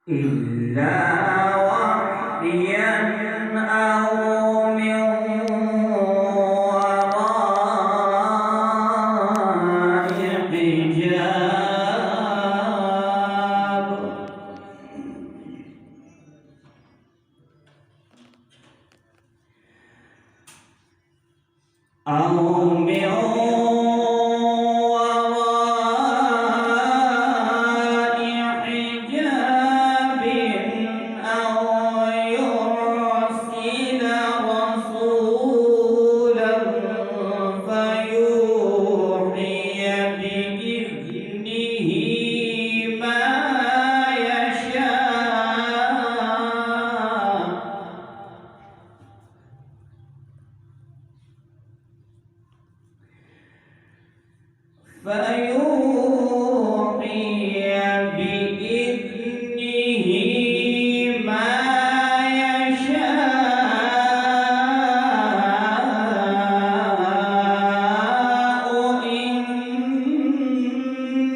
إلا وحيا أو من وراء حجاب أو من فيوحي بإذنه ما يشاء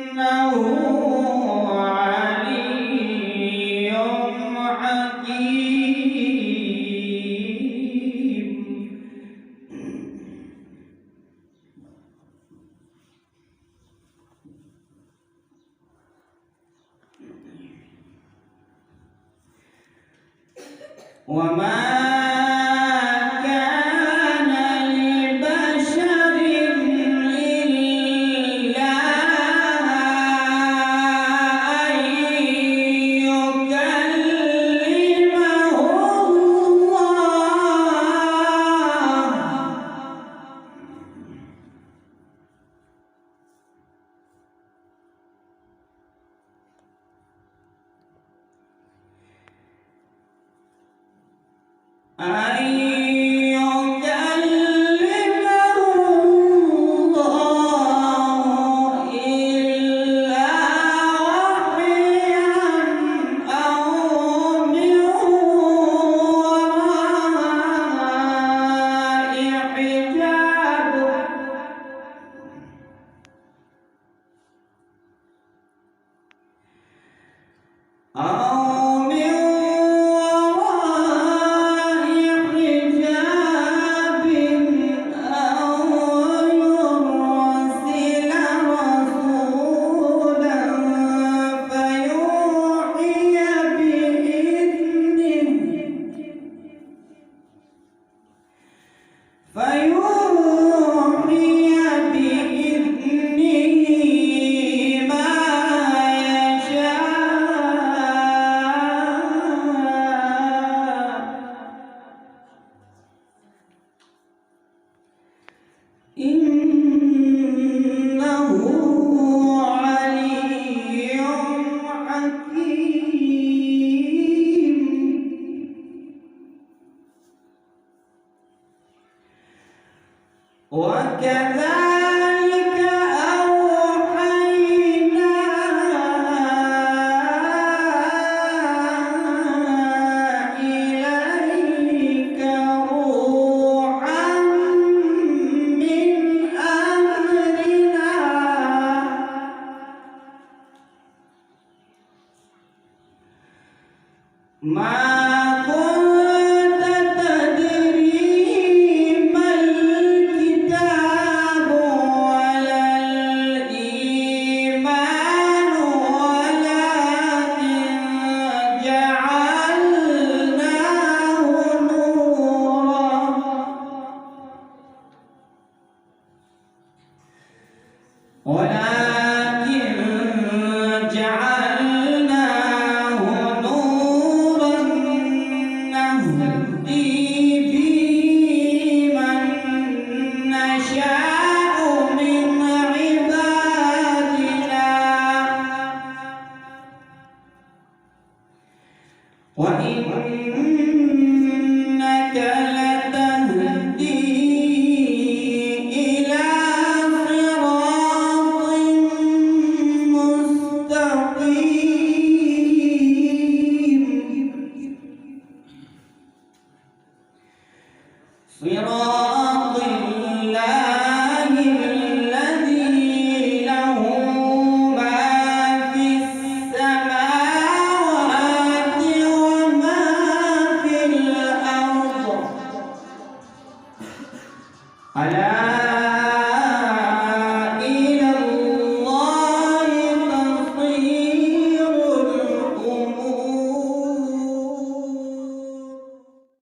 إنه علي حكيم. وما كان لبشر إلا أن يكلمه الله إلا وحيا أو من وراء حجاب فيوحي بإذنه ما يشاء إنه علي حكيم. وكذلك أوحينا إليك روحا من أمرنا ما كنت تدري ما الكتاب ولا الإيمان ولكن جعلناه نورا نهدي به من نشاء من عبادنا وإنك لتهدي إلى صراط مستقيم. صراط الله الذي له ما في السماوات على